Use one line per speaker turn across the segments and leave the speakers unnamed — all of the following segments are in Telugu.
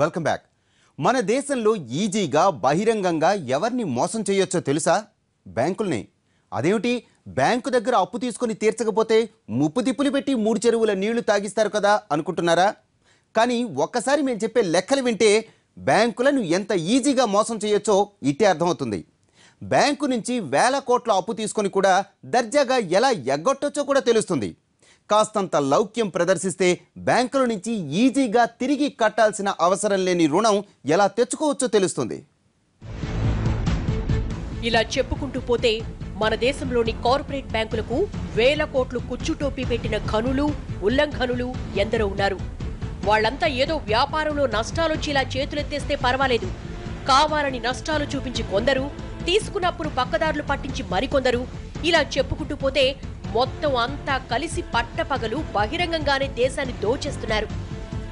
Welcome back. మన దేశంలో ఈజీగా బహిరంగంగా ఎవరిని మోసం చేయొచ్చో తెలుసా? బ్యాంకుల్ని. అదేమిటి, బ్యాంకు దగ్గర అప్పు తీసుకొని తీర్చకపోతే ముప్పు తిప్పులు పెట్టి 3 చెరువుల నీళ్లు తాగిస్తారు కదా అనుకుంటున్నారా? కానీ ఒక్కసారి మేము చెప్పే లెక్కలు వింటే బ్యాంకులను ఎంత ఈజీగా మోసం చేయొచ్చో ఇట్టే అర్థమవుతుంది. బ్యాంకు నుంచి వేల కోట్ల అప్పు తీసుకొని కూడా దర్జాగా ఎలా ఎగ్గొట్టొచ్చో కూడా తెలుస్తుంది. కాస్తంత లౌక్యం ప్రదర్శిస్తే బ్యాంకుల నుంచి ఈజీగా తిరిగి కట్టాల్సిన అవసరం లేని రుణం ఎలా తెచ్చుకోవచ్చో తెలుస్తుంది.
ఇలా చెప్పుకుంటూ పోతే మన దేశంలోని కార్పొరేట్ బ్యాంకులకు వేల కోట్లు కుచ్చుటోపీ పెట్టిన ఘనులు, ఉల్లంఘనులు ఎందరో ఉన్నారు. వాళ్లంతా ఏదో వ్యాపారంలో నష్టాలొచ్చేలా చేతులెత్తేస్తే పర్వాలేదు, కావాలని నష్టాలు చూపించి కొందరు, తీసుకున్నప్పుడు పక్కదారులు పట్టించి మరికొందరు, ఇలా చెప్పుకుంటూ పోతే మొత్తం అంతా కలిసి పట్టపగలు బహిరంగంగానే దేశాన్ని దోచేస్తున్నారు.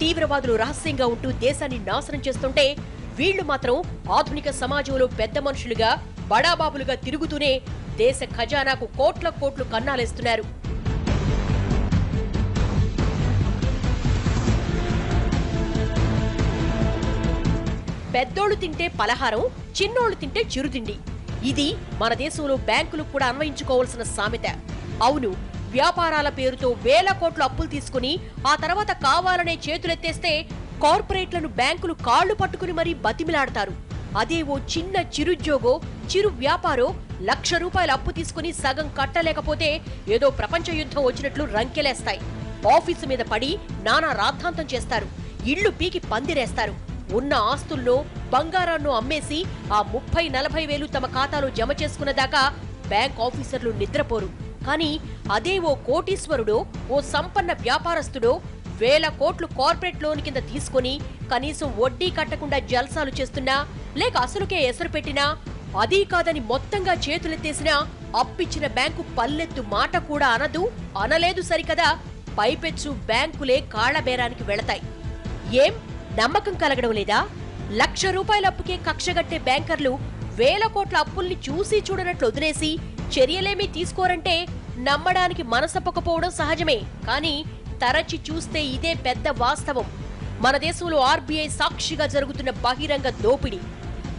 తీవ్రవాదులు రహస్యంగా ఉంటూ దేశాన్ని నాశనం చేస్తుంటే వీళ్లు మాత్రం ఆధునిక సమాజంలో పెద్ద మనుషులుగా, బడాబాబులుగా తిరుగుతూనే దేశ ఖజానాకు కోట్ల కోట్లు కన్నాలేస్తున్నారు. పెద్దోళ్లు తింటే పలహారం, చిన్నోళ్లు తింటే చిరుతిండి. ఇది మన దేశంలో బ్యాంకులు కూడా అన్వయించుకోవాల్సిన సామెత. అవును, వ్యాపారాల పేరుతో వేల కోట్ల అప్పులు తీసుకుని ఆ తర్వాత కావాలనే చేతులెత్తేస్తే కార్పొరేట్లను బ్యాంకులు కాళ్లు పట్టుకుని మరీ బతిమిలాడతారు. అదే ఓ చిన్న చిరుద్యోగో, చిరు వ్యాపారో ₹1,00,000 అప్పు తీసుకుని సగం కట్టలేకపోతే ఏదో ప్రపంచ యుద్ధం వచ్చినట్లు రంకెలేస్తాయి. ఆఫీసు మీద పడి నానా రాద్ధాంతం చేస్తారు. ఇళ్లు పీకి పందిరేస్తారు. ఉన్న ఆస్తుల్లో బంగారాన్ని అమ్మేసి ఆ 30-40 వేలు తమ ఖాతాలో జమ చేసుకున్నదాకా బ్యాంక్ ఆఫీసర్లు నిద్రపోరు. కానీ అదే ఓ కోటీశ్వరుడో, ఓ సంపన్న వ్యాపారస్తుడో వేల కోట్లు కార్పొరేట్ లోన్ కింద తీసుకుని కనీసం వడ్డీ కట్టకుండా జల్సాలు చేస్తున్నా, లేక అసలుకే ఎసరు పెట్టినా, అదీ కాదని మొత్తంగా చేతులెత్తేసినా అప్పిచ్చిన బ్యాంకు పల్లెత్తు మాట కూడా అనదు, అనలేదు సరికదా, పైపెచ్చు బ్యాంకులే కాళ్లబేరానికి వెళతాయి. ఏం నమ్మకం కలగడం లేదా? ₹1,00,000 అప్పుకే కక్షగట్టే బ్యాంకర్లు వేల కోట్ల అప్పుల్ని చూసి చూడనట్లు వదిలేసి చర్యలేమీ తీసుకోరంటే నమ్మడానికి మనసొప్పకపోవడం సహజమే. కానీ తరచి చూస్తే ఇదే పెద్ద వాస్తవం. మన దేశంలో ఆర్బీఐ సాక్షిగా జరుగుతున్న బహిరంగ దోపిడీ.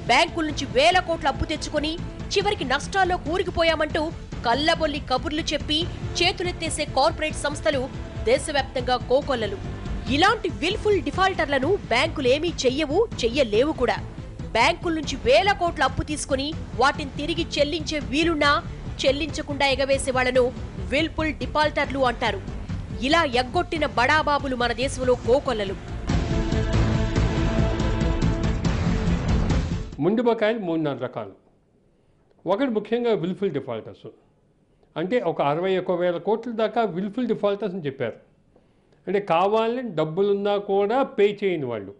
బ్యాంకుల నుంచి వేల కోట్ల అప్పు తెచ్చుకొని చివరికి నష్టాల్లో కూరుకుపోయామంటూ కల్లబొల్లి కబుర్లు చెప్పి చేతులెత్తేసే కార్పొరేట్ సంస్థలు దేశవ్యాప్తంగా కోకొల్లలు. ఇలాంటి విల్ఫుల్ డిఫాల్టర్లను బ్యాంకులేమీ చెయ్యవు, చెయ్యలేవు కూడా. బ్యాంకుల నుంచి వేల కోట్ల అప్పు తీసుకుని వాటిని తిరిగి చెల్లించే వీలున్నా చెల్లించకుండా ఎగవేసే వాళ్లను విల్ఫుల్ డిఫాల్టర్లు అంటారు. ఇలా ఎగ్గొట్టిన బడాబాబులు మన దేశంలో కోకొల్లలు.
ముందు బకాయిలు 3-4 రకాలు. ఒకటి ముఖ్యంగా విల్ఫుల్ డిఫాల్టర్స్. అంటే ఒక 61,000 కోట్ల దాకా విల్ఫుల్ డిఫాల్టర్స్ అని చెప్పారు. అంటే కావాలని డబ్బులున్నా కూడా పే చేయని వాళ్ళు,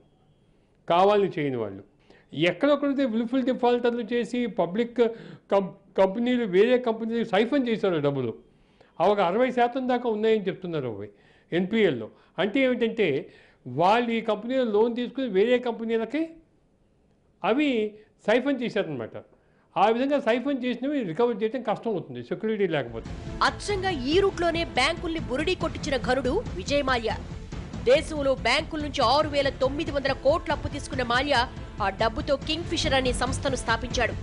కావాలని చేయని వాళ్ళు. ఎక్కడొక్కడైతే విల్ఫుల్ డిఫాల్టర్లు చేసి పబ్లిక్ కంపెనీలు వేరే కంపెనీలు సైఫన్ చేశారు డబ్బులు, అవి 60% దాకా ఉన్నాయని చెప్తున్నారు అవి ఎన్పిఎల్లో. అంటే ఏమిటంటే వాళ్ళు ఈ కంపెనీలో లోన్ తీసుకుని వేరే కంపెనీలకి అవి సైఫన్ చేశారనమాట. ఆ విధంగా సైఫన్ చేసినవి రికవర్ చేయడం కష్టం అవుతుంది సెక్యూరిటీ లేకపోతే.
అచ్చంగా ఈ రూట్లోనే బ్యాంకుల్ని బురిడీ కొట్టించిన ఘనుడు విజయ్ మాల్యా. దేశంలో బ్యాంకుల నుంచి 6,900 కోట్ల అప్పు తీసుకున్న మాల్యా ఆ డబ్బుతో కింగ్ ఫిషర్ అనే సంస్థను స్థాపించాడు.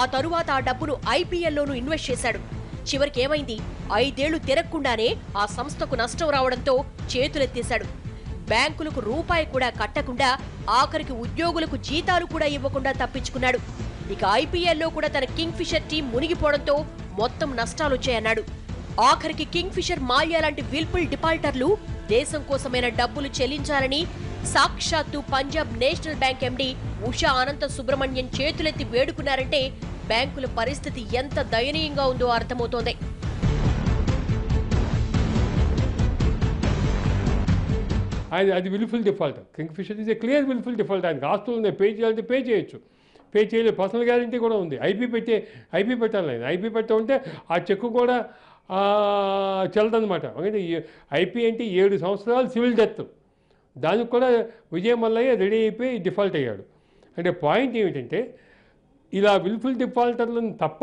ఆ తరువాత ఆ డబ్బును ఐపీఎల్లోనూ ఇన్వెస్ట్ చేశాడు. చివరికి ఏమైంది? 5 ఏళ్లు తిరగకుండానే ఆ సంస్థకు నష్టం రావడంతో చేతులెత్తేశాడు. బ్యాంకులకు రూపాయి కూడా కట్టకుండా, ఆఖరికి ఉద్యోగులకు జీతాలు కూడా ఇవ్వకుండా తప్పించుకున్నాడు. ఇక ఐపీఎల్లో కూడా తన కింగ్ ఫిషర్ టీం మునిగిపోవడంతో మొత్తం నష్టాలొచ్చాయన్నాడు. ఆఖరికి కింగ్ ఫిషర్ మాల్యా లాంటి విల్ఫుల్ డిఫాల్టర్లు దేశం కోసమైన డబ్బులు చెల్లించాలని సాక్షాత్తు Punjab national bank MD Usha Anantha Subramanyam చేతులెత్తి వేడుకున్నారంటే బ్యాంకుల పరిస్థితి ఎంత దయనీయంగా ఉందో అర్థమవుతోంది.
అది wilful defaulter. Kingfisher is a clear wilful default. ఆయనకు ఆస్తులు ఉన్నాయి, పే చేయాలంటే పే చేయొచ్చు, పే చేయలేదు. పర్సనల్ గ్యారంటీ కూడా ఉంది. ఐపీ పెట్టాలి ఆయన. ఐపీ పెట్టాలంటే ఆ చెక్కు కూడా చెల్లదనమాట. అంటే ఐపీ అంటే 7 సంవత్సరాలు సివిల్ డెత్. దానికి కూడా విజయ్ మల్లయ్య రెడీ అయిపోయి డిఫాల్ట్ అయ్యాడు. అంటే పాయింట్ ఏమిటంటే ఇలా విల్ఫుల్ డిఫాల్టర్లను తప్ప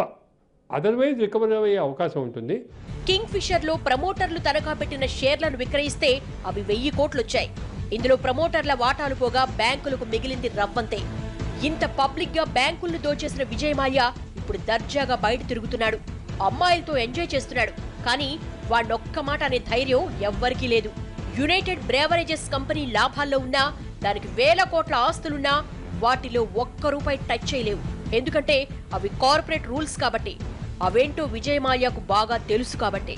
అదర్వైజ్ రికవరీ అయ్యే అవకాశం ఉంటుంది.
కింగ్ ఫిషర్ లో ప్రమోటర్లు తనఖా పెట్టిన షేర్లను విక్రయిస్తే అవి 1000 కోట్లు వచ్చాయి. ఇందులో ప్రమోటర్ల వాటాలు పోగా బ్యాంకులకు మిగిలింది రవ్వంతే. ఇంత పబ్లిక్ గా బ్యాంకులను దోచేసిన విజయ్ మాల్యా ఇప్పుడు దర్జాగా బయట తిరుగుతున్నాడు. అమ్మాయిలతో ఎంజాయ్ చేస్తున్నాడు. కానీ వాణ్ణొక్క మాట అనే ధైర్యం ఎవ్వరికీ లేదు. యునైటెడ్ బ్రేవరేజెస్ కంపెనీ లాభాల్లో ఉన్నా, దానికి వేల కోట్ల ఆస్తులున్నా వాటిలో ఒక్క రూపాయి టచ్ చేయలేవు. ఎందుకంటే అవి కార్పొరేట్ రూల్స్ కాబట్టి. అవేంటో విజయ్ మాల్యాకు బాగా తెలుసు కాబట్టి.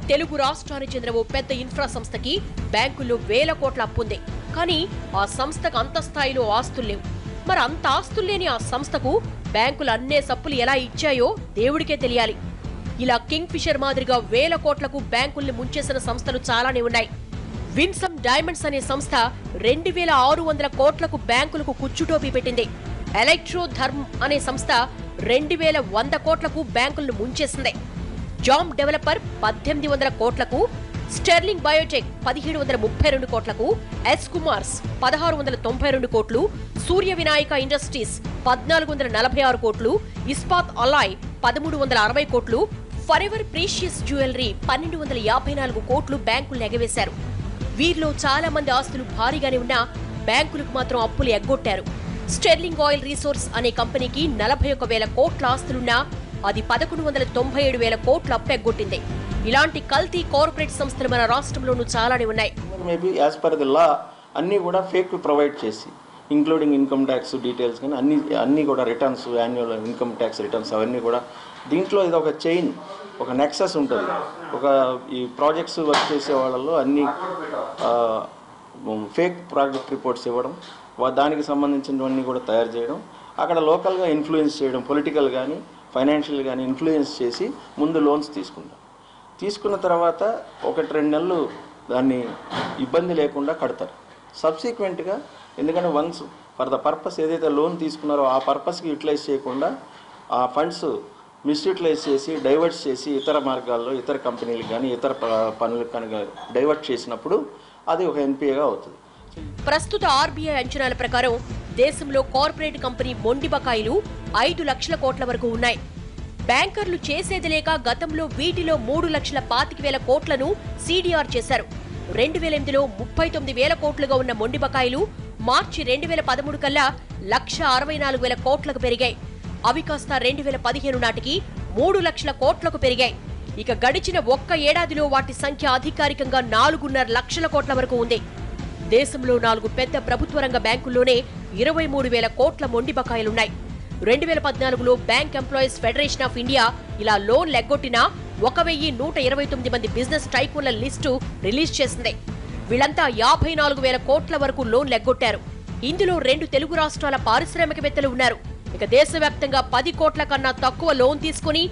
తెలుగు రాష్ట్రానికి చెందిన ఓ పెద్ద ఇన్ఫ్రా సంస్థకి బ్యాంకుల్లో వేల కోట్ల అప్పుంది. కానీ ఆ సంస్థకు అంత స్థాయిలో ఆస్తులు లేవు. మరి అంత ఆస్తులు లేని ఆ సంస్థకు బ్యాంకులు అన్నే సప్పులు ఎలా ఇచ్చాయో దేవుడికే తెలియాలి. ఇలా కింగ్ ఫిషర్ మాదిరిగా వేల కోట్లకు బ్యాంకుల్ని ముంచేసిన సంస్థలు చాలానే ఉన్నాయి. విన్సమ్ డైమండ్స్ అనే సంస్థ 2600 కోట్లకు బ్యాంకులకు కుచ్చుటోపీ పెట్టింది. ఎలక్ట్రో ధర్మ్ అనే సంస్థ 2100 కోట్లకు బ్యాంకులను ముంచేసింది. జామ్ డెవలపర్ 1800 కోట్లకు, స్టెర్లింగ్ బయోటెక్ 1732 కోట్లకు, ఎస్ కుమార్స్ 1692 కోట్లు, సూర్య వినాయక ఇండస్ట్రీస్ 1446 కోట్లు, ఇస్పాత్ అలాయ్ 1360 కోట్లు, ఫరెవర్ ప్రీషియస్ జ్యువెలరీ 1254 కోట్లు బ్యాంకులు ఎగవేశారు. వీరిలో చాలా మంది ఆస్తులు భారీగానే ఉన్నా బ్యాంకులకు మాత్రం అప్పులు ఎగ్గొట్టారు. స్టెర్లింగ్ ఆయిల్ రీసోర్స్ అనే కంపెనీకి 41,000 కోట్ల ఆస్తులున్నా అది 1197,000 కోట్ల అప్పు ఎగ్గొట్టింది. ఇలాంటి కల్తీ కార్పొరేట్ సంస్థలు మన రాష్ట్రంలోనూ చాలానే ఉన్నాయి.
Maybe as per the law అన్నీ కూడా ఫేక్ ప్రొవైడ్ చేసి, ఇంక్లూడింగ్ ఇన్కమ్ ట్యాక్స్ డీటెయిల్స్ కానీ అన్నీ కూడా returns, annual income tax returns అవన్నీ కూడా దీంట్లో ఇది ఒక చైన్, ఒక నెక్సస్ ఉంటుంది. ఒక ఈ ప్రాజెక్ట్స్ వర్క్ చేసే వాళ్ళలో అన్ని ఫేక్ ప్రాజెక్ట్ రిపోర్ట్స్ ఇవ్వడం, దానికి సంబంధించినవన్నీ కూడా తయారు చేయడం, అక్కడ లోకల్గా ఇన్ఫ్లుయెన్స్ చేయడం, పొలిటికల్ కానీ ఫైనాన్షియల్ కానీ ఇన్ఫ్లుయెన్స్ చేసి ముందు లోన్స్ తీసుకుంటాం. తీసుకున్న తర్వాత 1-2 నెలలు దాన్ని ఇబ్బంది లేకుండా కడతారు. సబ్సిక్వెంట్గా ఎందుకంటే వన్స్ ఫర్ ద పర్పస్ ఏదైతే లోన్ తీసుకున్నారో ఆ పర్పస్కి యూటిలైజ్ చేయకుండా ఆ ఫండ్స్ మిస్యూటిలైజ్ చేసి డైవర్ట్ చేసి ఇతర మార్గాల్లో ఇతర కంపెనీలకు కానీ ఇతర పనులకు కానీ డైవర్ట్ చేసినప్పుడు అది ఒక ఎన్పిఏగా అవుతుంది.
ప్రస్తుత ఆర్బీఐ అంచనాల ప్రకారం దేశంలో కార్పొరేట్ కంపెనీ మొండి బకాయిలు 5 లక్షల కోట్ల వరకు ఉన్నాయి. బ్యాంకర్లు చేసేది లేక గతంలో వీటిలో 3,25,000 కోట్లను సీడీఆర్ చేశారు. 2008లో 39,000 కోట్లుగా ఉన్న మొండి బకాయిలు మార్చి 2013 కల్లా 1,64,000 కోట్లకు పెరిగాయి. అవి కాస్త 2015 నాటికి 3 లక్షల కోట్లకు పెరిగాయి. ఇక గడిచిన ఒక్క ఏడాదిలో వాటి సంఖ్య అధికారికంగా 4.5 లక్షల కోట్ల వరకు ఉంది. దేశంలో 4 పెద్ద ప్రభుత్వ రంగ బ్యాంకుల్లోనే 23,000 కోట్ల మొండి బకాయిలున్నాయి. 2014లో bank employees federation of India ఇలా లోన్లు ఎగ్గొట్టిన 1,129 మంది బిజినెస్ టైకూన్ల లిస్టు రిలీజ్ చేసింది. వీళ్లంతా 54,000 కోట్ల వరకు లోన్లు ఎగ్గొట్టారు. ఇందులో 2 తెలుగు రాష్ట్రాల పారిశ్రామికవేత్తలు ఉన్నారు. ఇక దేశవ్యాప్తంగా 10 కోట్ల కన్నా తక్కువ లోన్ తీసుకుని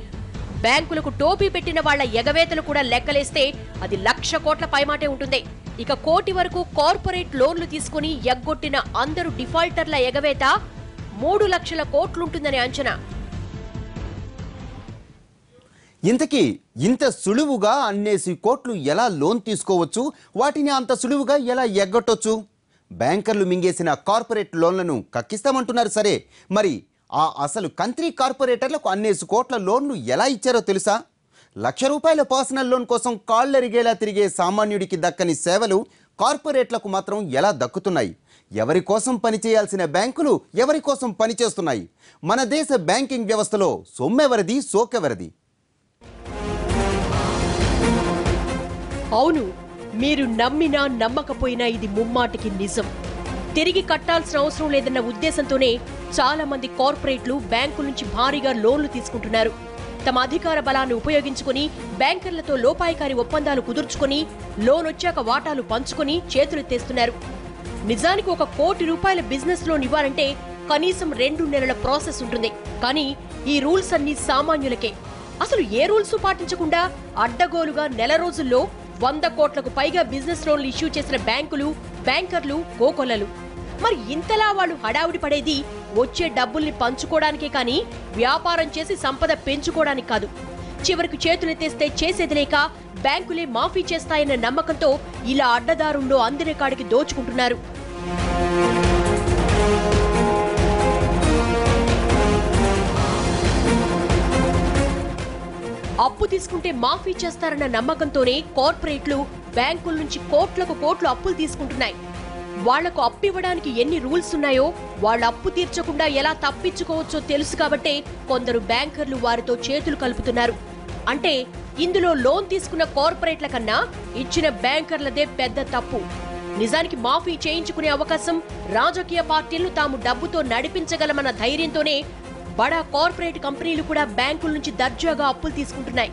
బ్యాంకులకు టోపీ పెట్టిన వాళ్ల ఎగవేతలు కూడా లెక్కలేస్తే అది 1,00,000 కోట్ల పైమాటే ఉంటుంది. ఇక 1 కోటి వరకు కార్పొరేట్ లోన్లు తీసుకుని ఎగ్గొట్టిన అందరు డిఫాల్టర్ల ఎగవేత 3 లక్షల కోట్లుంటుందని అంచనా.
ఇంతకీ ఇంత సులువుగా అన్నేసి కోట్లు ఎలా లోన్ తీసుకోవచ్చు? వాటిని అంత సులువుగా ఎలా ఎగ్గొట్టొచ్చు? బ్యాంకర్లు మింగేసిన కార్పొరేట్ లోన్లను కక్కిస్తామంటున్నారు సరే, మరి ఆ అసలు కంట్రీ కార్పొరేటర్లకు అన్నేసి కోట్ల లోన్లు ఎలా ఇచ్చారో తెలుసా? ₹1,00,000 పర్సనల్ లోన్ కోసం కాళ్ళరిగేలా తిరిగే సామాన్యుడికి దక్కని సేవలు కార్పొరేట్లకు మాత్రం ఎలా దక్కుతున్నాయి? ఎవరి కోసం పనిచేయాల్సిన బ్యాంకులు ఎవరి కోసం పనిచేస్తున్నాయి? మన దేశ బ్యాంకింగ్ వ్యవస్థలో సొమ్మెవరిది, సోకెవరిది?
అవును, మీరు నమ్మినా నమ్మకపోయినా ఇది ముమ్మాటికి నిజం. తిరిగి కట్టాల్సిన అవసరం లేదన్న ఉద్దేశంతోనే చాలా మంది కార్పొరేట్లు బ్యాంకుల నుంచి భారీగా లోన్లు తీసుకుంటున్నారు. తమ అధికార బలాన్ని ఉపయోగించుకుని బ్యాంకర్లతో లోపాయికారి ఒప్పందాలు కుదుర్చుకుని లోన్ వచ్చాక వాటాలు పంచుకుని చేతులెత్తేస్తున్నారు. నిజానికి ₹1 కోటి బిజినెస్ లోన్ ఇవ్వాలంటే కనీసం 2 నెలల ప్రాసెస్ ఉంటుంది. కానీ ఈ రూల్స్ అన్ని సామాన్యులకే. అసలు ఏ రూల్స్ పాటించకుండా అడ్డగోలుగా నెల రోజుల్లో 100 కోట్లకు పైగా బిజినెస్ లోన్లు ఇష్యూ చేసిన బ్యాంకులు, బ్యాంకర్లు కోకొల్లలు. మరి ఇంతలా వాళ్ళు హడావుడి పడేది వచ్చే డబ్బుల్ని పంచుకోవడానికే కానీ వ్యాపారం చేసి సంపద పెంచుకోవడానికి కాదు. చివరికి చేతులెత్తేస్తే చేసేది లేక బ్యాంకులే మాఫీ చేస్తాయన్న నమ్మకంతో ఇలా అడ్డదారుల్లో అందిన కాడికి దోచుకుంటున్నారు. అప్పు అప్పు తీసుకుంటే మాఫీ చేస్తారన్న నమ్మకంతోనే కార్పొరేట్లు బ్యాంకుల నుంచి కోట్లకు కోట్లు అప్పులు తీసుకుంటున్నాయి. వాళ్లకు అప్పు ఇవ్వడానికి ఎన్ని రూల్స్ ఉన్నాయో, వాళ్ళ అప్పు తీర్చకుండా ఎలా తప్పించుకోవచ్చో తెలుసు కాబట్టే కొందరు బ్యాంకర్లు వారితో చేతులు కలుపుతున్నారు. అంటే ఇందులో లోన్ తీసుకున్న కార్పొరేట్ల కన్నా ఇచ్చిన బ్యాంకర్లదే పెద్ద తప్పు. నిజానికి మాఫీ చేయించుకునే అవకాశం రాజకీయ పార్టీలను తాము డబ్బుతో నడిపించగలమన్న ధైర్యంతోనే బడా కార్పొరేట్ కంపెనీలు కూడా బ్యాంకుల నుంచి దర్జాగా అప్పులు తీసుకుంటున్నాయి.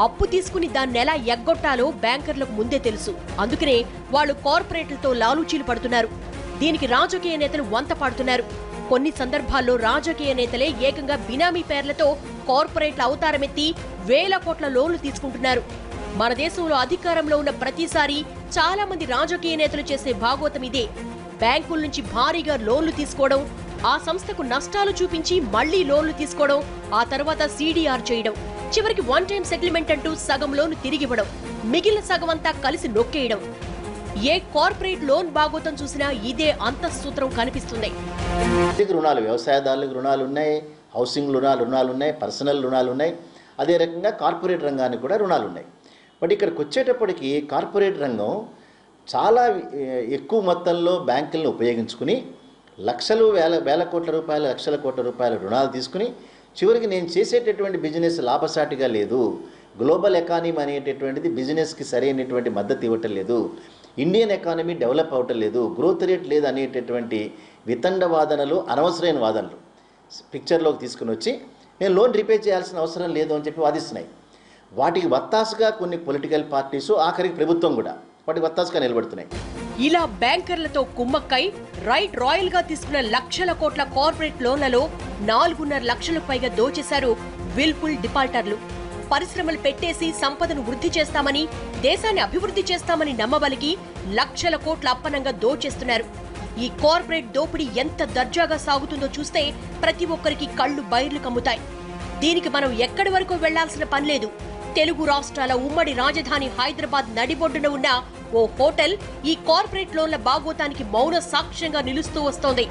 అప్పు తీసుకుని దాన్నెలా ఎగ్గొట్టాలో బ్యాంకర్లకు ముందే తెలుసు. అందుకనే వాళ్ళు కార్పొరేట్లతో లాలూచీలు పడుతున్నారు. దీనికి రాజకీయ నేతలు వంత పాడుతున్నారు. కొన్ని సందర్భాల్లో రాజకీయ నేతలే ఏకంగా బినామీ పేర్లతో కార్పొరేట్ల అవతారమెత్తి వేల కోట్ల లోన్లు తీసుకుంటున్నారు. మన దేశంలో అధికారంలో ఉన్న ప్రతిసారి చాలా మంది రాజకీయ నేతలు చేసే భాగోతం ఇదే. బ్యాంకుల నుంచి భారీగా లోన్లు తీసుకోవడం, ఆ సంస్థకు నష్టాలు చూపించి మళ్లీ లోన్లు తీసుకోవడం, ఆ తర్వాత CDR చేయడం, చివరికి వన్ టైం సెటిల్మెంట్ అంటూ సగం లోను తిరిగివ్వడం, మిగిలిన సగం అంతా కలిసి నొక్కేయడం. ఏ కార్పొరేట్ లోన్ భాగోతం చూసినా ఇదే అంతఃసూత్రం కనిపిస్తుంది.
రుణాలు, వ్యవసాయదారులకు రుణాలు ఉన్నాయి, హౌసింగ్ రుణాలు ఉన్నాయి, పర్సనల్ రుణాలు ఉన్నాయి. అదే రకంగా కార్పొరేట్ రంగానికి కూడా రుణాలు ఉన్నాయి. బట్ ఇక్కడికి వచ్చేటప్పటికి కార్పొరేట్ రంగం చాలా ఎక్కువ మొత్తంలో బ్యాంకులను ఉపయోగించుకుని లక్షలు వేల కోట్ల రూపాయలు, లక్షల కోట్ల రూపాయల రుణాలు తీసుకుని చివరికి నేను చేసేటటువంటి బిజినెస్ లాభసాటిగా లేదు, గ్లోబల్ ఎకానమీ అనేటటువంటిది బిజినెస్కి సరైనటువంటి మద్దతు ఇవ్వటం లేదు, ఇండియన్ ఎకానమీ డెవలప్ అవ్వటం లేదు, గ్రోత్ రేట్ లేదు అనేటటువంటి వితండ వాదనలు, అనవసరమైన వాదనలు పిక్చర్లోకి తీసుకుని వచ్చి నేను లోన్ రీపే చేయాల్సిన అవసరం లేదు అని చెప్పి వాదిస్తున్నాయి. వాటికి వత్తాసుగా కొన్ని పొలిటికల్ పార్టీసు, ఆఖరికి ప్రభుత్వం కూడా వాటికి వత్తాసుగా నిలబడుతున్నాయి.
ఇలా బ్యాంకర్లతో కుమ్మక్కై రాయల్ గా తీసుకున్న లక్షల కోట్ల కార్పొరేట్ లోన్లలో 4.5 లక్షలకు పైగా దోచేశారు విల్ఫుల్ డిఫాల్టర్లు. పరిశ్రమలు పెట్టేసి సంపదను వృద్ధి చేస్తామని, దేశాన్ని అభివృద్ధి చేస్తామని నమ్మబలికి లక్షల కోట్ల అప్పనంగా దోచేస్తున్నారు. ఈ కార్పొరేట్ దోపిడీ ఎంత దర్జాగా సాగుతుందో చూస్తే ప్రతి ఒక్కరికి కళ్ళు బైర్లు కమ్ముతాయి. దీనికి మనం ఎక్కడి వరకు వెళ్లాల్సిన పనిలేదు. తెలుగు రాష్ట్రాల ఉమ్మడి రాజధాని హైదరాబాద్ నడిబొడ్డున ఉన్న ఓ హోటల్ ఈ కార్పొరేట్ లోన్ల బాగోతానికి మౌన సాక్ష్యంగా నిలుస్తూ వస్తోంది.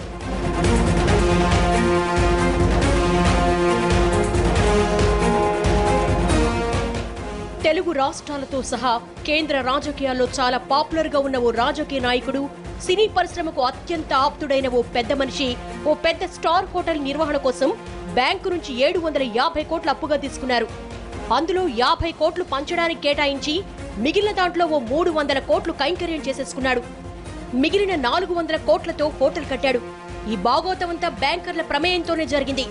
తెలుగు రాష్ట్రాలతో సహా కేంద్ర రాజకీయాల్లో చాలా పాపులర్ గా ఉన్న ఓ రాజకీయ నాయకుడు, సినీ పరిశ్రమకు అత్యంత ఆప్తుడైన ఓ పెద్ద మనిషి ఓ పెద్ద స్టార్ హోటల్ నిర్వహణ కోసం బ్యాంకు నుంచి 750 కోట్ల అప్పుగా తీసుకున్నారు. అందులో 50 కోట్లు పంచడానికి కేటాయించి మిగిలిన దాంట్లో ఓ 300 కోట్లు కైంకర్యం చేసేసుకున్నాడు. మిగిలిన 400 కోట్లతో హోటల్ కట్టాడు. ఈ బాగోతమంతా బ్యాంకర్ల ప్రమేయంతోనే జరిగింది.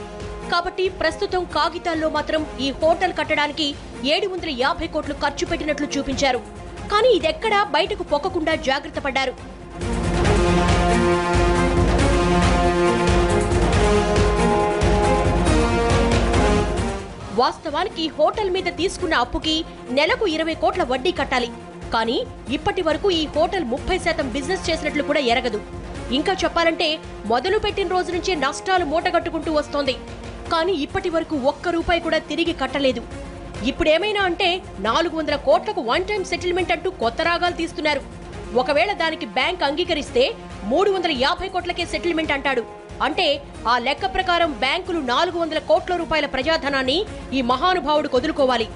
కాబట్టి ప్రస్తుతం కాగితాల్లో మాత్రం ఈ హోటల్ కట్టడానికి 750 కోట్లు ఖర్చు పెట్టినట్లు చూపించారు. కానీ ఇదెక్కడా బయటకు పొక్కకుండా జాగ్రత్త పడ్డారు. వాస్తవానికి హోటల్ మీద తీసుకున్న అప్పుకి నెలకు 20 కోట్ల వడ్డీ కట్టాలి. కానీ ఇప్పటి వరకు ఈ హోటల్ 30% బిజినెస్ చేసినట్లు కూడా ఎరగదు. ఇంకా చెప్పాలంటే మొదలు పెట్టిన రోజు నుంచే నష్టాలు మూటగట్టుకుంటూ వస్తోంది. కానీ ఇప్పటి వరకు ఒక్క రూపాయి కూడా తిరిగి కట్టలేదు. ఇప్పుడేమైనా అంటే 400 కోట్లకు వన్ టైం సెటిల్మెంట్ అంటూ కొత్త రాగాలు తీస్తున్నారు. ఒకవేళ దానికి బ్యాంక్ అంగీకరిస్తే 350 కోట్లకే సెటిల్మెంట్ అంటాడు. అంటే ఆ లెక్క ప్రకారం బ్యాంకులు 400 కోట్ల రూపాయల ప్రజాధనాన్ని ఈ మహానుభావుడు కొదులుకోవాలి.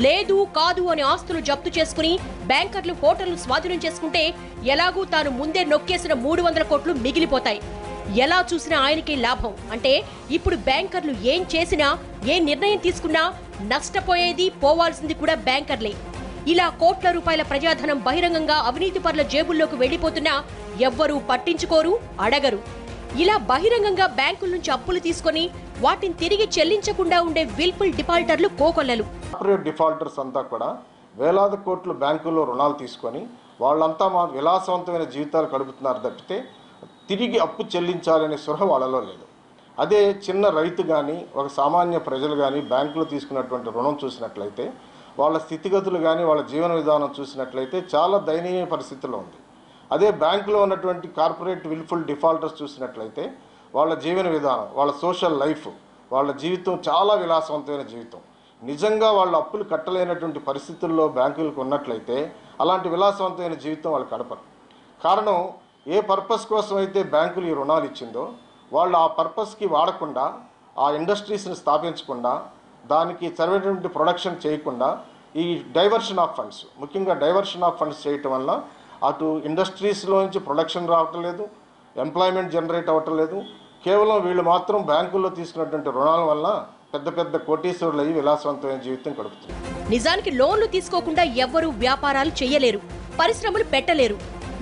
లేదు కాదు అని ఆస్తులు జప్తు చేసుకుని బ్యాంకర్లు హోటళ్లు స్వాధీనం చేసుకుంటే ఎలాగూ తాను ముందే నొక్కేసిన 300 కోట్లు మిగిలిపోతాయి. ఎలా చూసినా ఆయనకే లాభం. అంటే ఇప్పుడు బ్యాంకర్లు ఏం చేసినా, ఏ నిర్ణయం తీసుకున్నా నష్టపోయేది, పోవాల్సింది కూడా బ్యాంకర్లే. ఇలా కోట్ల రూపాయల ప్రజాధనం బహిరంగంగా అవినీతి పరుల జేబుల్లోకి వెళ్లిపోతున్నా ఎవ్వరూ పట్టించుకోరు, అడగరు. ఇలా బహిరంగంగా బ్యాంకుల నుంచి అప్పులు తీసుకొని వాటిని తిరిగి చెల్లించకుండా ఉండే విల్ఫుల్ డిఫాల్టర్లు కోకొల్లలు.
కార్పొరేట్ డిఫాల్టర్స్ అంతా కూడా వేలాది కోట్లు బ్యాంకుల్లో రుణాలు తీసుకొని వాళ్ళంతా మా విలాసవంతమైన జీవితాలు గడుపుతున్నారు తప్పితే తిరిగి అప్పు చెల్లించాలనే స్పృహ వాళ్ళలో లేదు. అదే చిన్న రైతు కానీ, ఒక సామాన్య ప్రజలు కానీ బ్యాంకులో తీసుకున్నటువంటి రుణం చూసినట్లయితే, వాళ్ళ స్థితిగతులు కానీ, వాళ్ళ జీవన విధానం చూసినట్లయితే చాలా దయనీయ పరిస్థితిలో ఉంది. అదే బ్యాంకులో ఉన్నటువంటి కార్పొరేట్ విల్ఫుల్ డిఫాల్టర్స్ చూసినట్లయితే వాళ్ళ జీవన విధానం, వాళ్ళ సోషల్ లైఫ్, వాళ్ళ జీవితం చాలా విలాసవంతమైన జీవితం. నిజంగా వాళ్ళ అప్పులు కట్టలేనటువంటి పరిస్థితుల్లో బ్యాంకులకు ఉన్నట్లయితే అలాంటి విలాసవంతమైన జీవితం వాళ్ళు గడపరు. కారణం ఏ పర్పస్ కోసం అయితే బ్యాంకులు ఈ రుణాలు ఇచ్చిందో వాళ్ళు ఆ పర్పస్కి వాడకుండా, ఆ ఇండస్ట్రీస్ని స్థాపించకుండా, దానికి సరైనటువంటి ప్రొడక్షన్ చేయకుండా ఈ డైవర్షన్ ఆఫ్ ఫండ్స్, ముఖ్యంగా డైవర్షన్ ఆఫ్ ఫండ్స్ చేయటం వల్ల అటు ఇండస్ట్రీస్లో నుంచి ప్రొడక్షన్ రావటం లేదు, ఎంప్లాయ్మెంట్ జనరేట్ అవ్వటం లేదు. కేవలం వీళ్ళు మాత్రం బ్యాంకుల్లో తీసుకున్నటువంటి రుణాల వల్ల పెద్ద పెద్ద కోటీశ్వరులు అయ్యి విలాసవంతమైన జీవితం గడుపుతున్నారు.
నిజానికి లోన్లు తీసుకోకుండా ఎవ్వరూ వ్యాపారాలు చేయలేరు, పరిశ్రమలు పెట్టలేరు.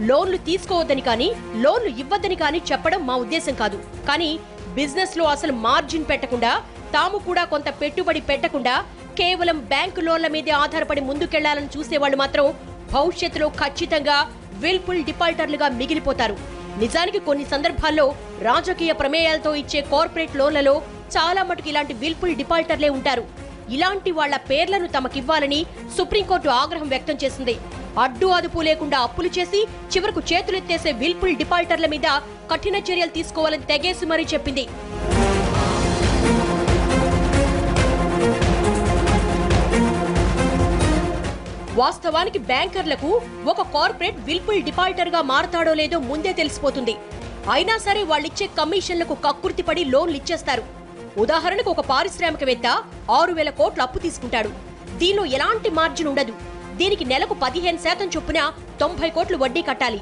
లోన్లు తీసుకోవద్దని కానీ లోన్లు ఇవ్వద్దని కానీ చెప్పడం మా ఉద్దేశం కాదు. కానీ బిజినెస్ లో అసలు మార్జిన్ పెట్టకుండా, తాము కూడా కొంత పెట్టుబడి పెట్టకుండా కేవలం బ్యాంకు లోన్ల మీదే ఆధారపడి ముందుకెళ్లాలని చూసేవాళ్లు మాత్రం భవిష్యత్తులో ఖచ్చితంగా విల్ఫుల్ డిఫాల్టర్లుగా మిగిలిపోతారు. నిజానికి కొన్ని సందర్భాల్లో రాజకీయ ప్రమేయాలతో ఇచ్చే కార్పొరేట్ లోన్లలో చాలా మటుకు ఇలాంటి విల్ఫుల్ డిఫాల్టర్లే ఉంటారు. ఇలాంటి వాళ్ల పేర్లను తమకివ్వాలని సుప్రీంకోర్టు ఆగ్రహం వ్యక్తం చేసింది. అడ్డు అదుపు లేకుండా అప్పులు చేసి చివరకు చేతులెత్తేసే విల్ఫుల్ డిఫాల్టర్ల మీద కఠిన చర్యలు తీసుకోవాలని తెగేసి మరీ చెప్పింది. వాస్తవానికి బ్యాంకర్లకు ఒక కార్పొరేట్ విల్ఫుల్ డిఫాల్టర్ గా మారతాడో లేదో ముందే తెలిసిపోతుంది. అయినా సరే వాళ్ళిచ్చే కమిషన్లకు కక్కుర్తిపడి లోన్లు ఇచ్చేస్తారు. ఉదాహరణకు ఒక పారిశ్రామికవేత్త 6,000 కోట్ల అప్పు తీసుకుంటాడు. దీనిలో ఎలాంటి మార్జిన్ ఉండదు. దీనికి నెలకు 15% చొప్పున 90 కోట్లు వడ్డీ కట్టాలి.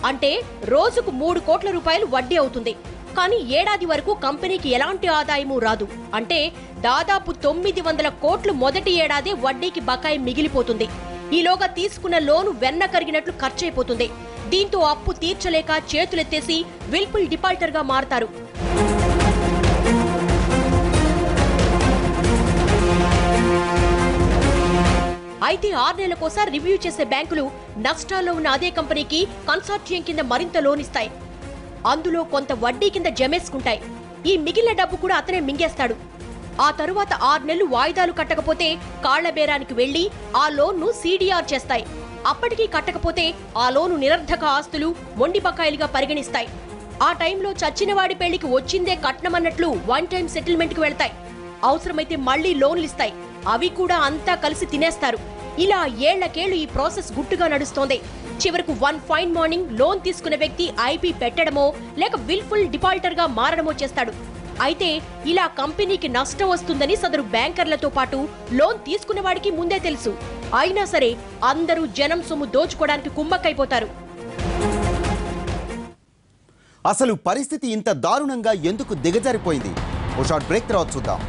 అంటే రోజుకు 3 కోట్ల రూపాయలు వడ్డీ అవుతుంది. కానీ ఏడాది వరకు కంపెనీకి ఎలాంటి ఆదాయము రాదు. అంటే దాదాపు 900 కోట్లు మొదటి ఏడాది వడ్డీకి బకాయి మిగిలిపోతుంది. ఈలోగా తీసుకున్న లోను వెన్న కరిగినట్లు ఖర్చయిపోతుంది. దీంతో అప్పు తీర్చలేక చేతులెత్తేసి విల్ఫుల్ డిఫాల్టర్ గా మారతారు. అయితే 6 నెలలకోసారి రివ్యూ చేసే బ్యాంకులు నష్టాల్లో ఉన్న అదే కంపెనీకి కన్సార్టియం కింద మరింత లోన్ ఇస్తాయి. అందులో కొంత వడ్డీ కింద జమేసుకుంటాయి. ఈ మిగిలిన డబ్బు కూడా అతనే మింగేస్తాడు. ఆ తరువాత 6 నెలలు వాయిదాలు కట్టకపోతే కాళ్ల బేరానికి వెళ్లి ఆ లోన్ను సీడీఆర్ చేస్తాయి. అప్పటికీ కట్టకపోతే ఆ లోను నిరర్ధక ఆస్తులు, మొండి బకాయిలుగా పరిగణిస్తాయి. ఆ టైంలో చచ్చినవాడి పెళ్లికి వచ్చిందే కట్నమన్నట్లు 1 టైం సెటిల్మెంట్ కి వెళ్తాయి. అవసరమైతే మళ్లీ లోన్లు ఇస్తాయి. అవి కూడా అంతా కలిసి తినేస్తారు. ఇలా ఏళ్లకేళ్లు ఈ ప్రాసెస్ గుట్టుగా నడుస్తోంది. చివరకు వన్ ఫైన్ మార్నింగ్ లోన్ తీసుకున్న వ్యక్తి ఐపీ పెట్టడమో లేక విల్ఫుల్ డిఫాల్టర్ గా మారడమో చేస్తాడు. అయితే ఇలా కంపెనీకి నష్టం వస్తుందని సదరు బ్యాంకర్లతో పాటు లోన్ తీసుకున్న వాడికి ముందే తెలుసు. అయినా సరే అందరూ జనం సొమ్ము దోచుకోవడానికి కుమ్మక్కైపోతారు.
అసలు పరిస్థితి ఇంత దారుణంగా ఎందుకు దిగజారిపోయింది? ఓ షార్ట్ బ్రేక్ తర్వాత చూద్దాం.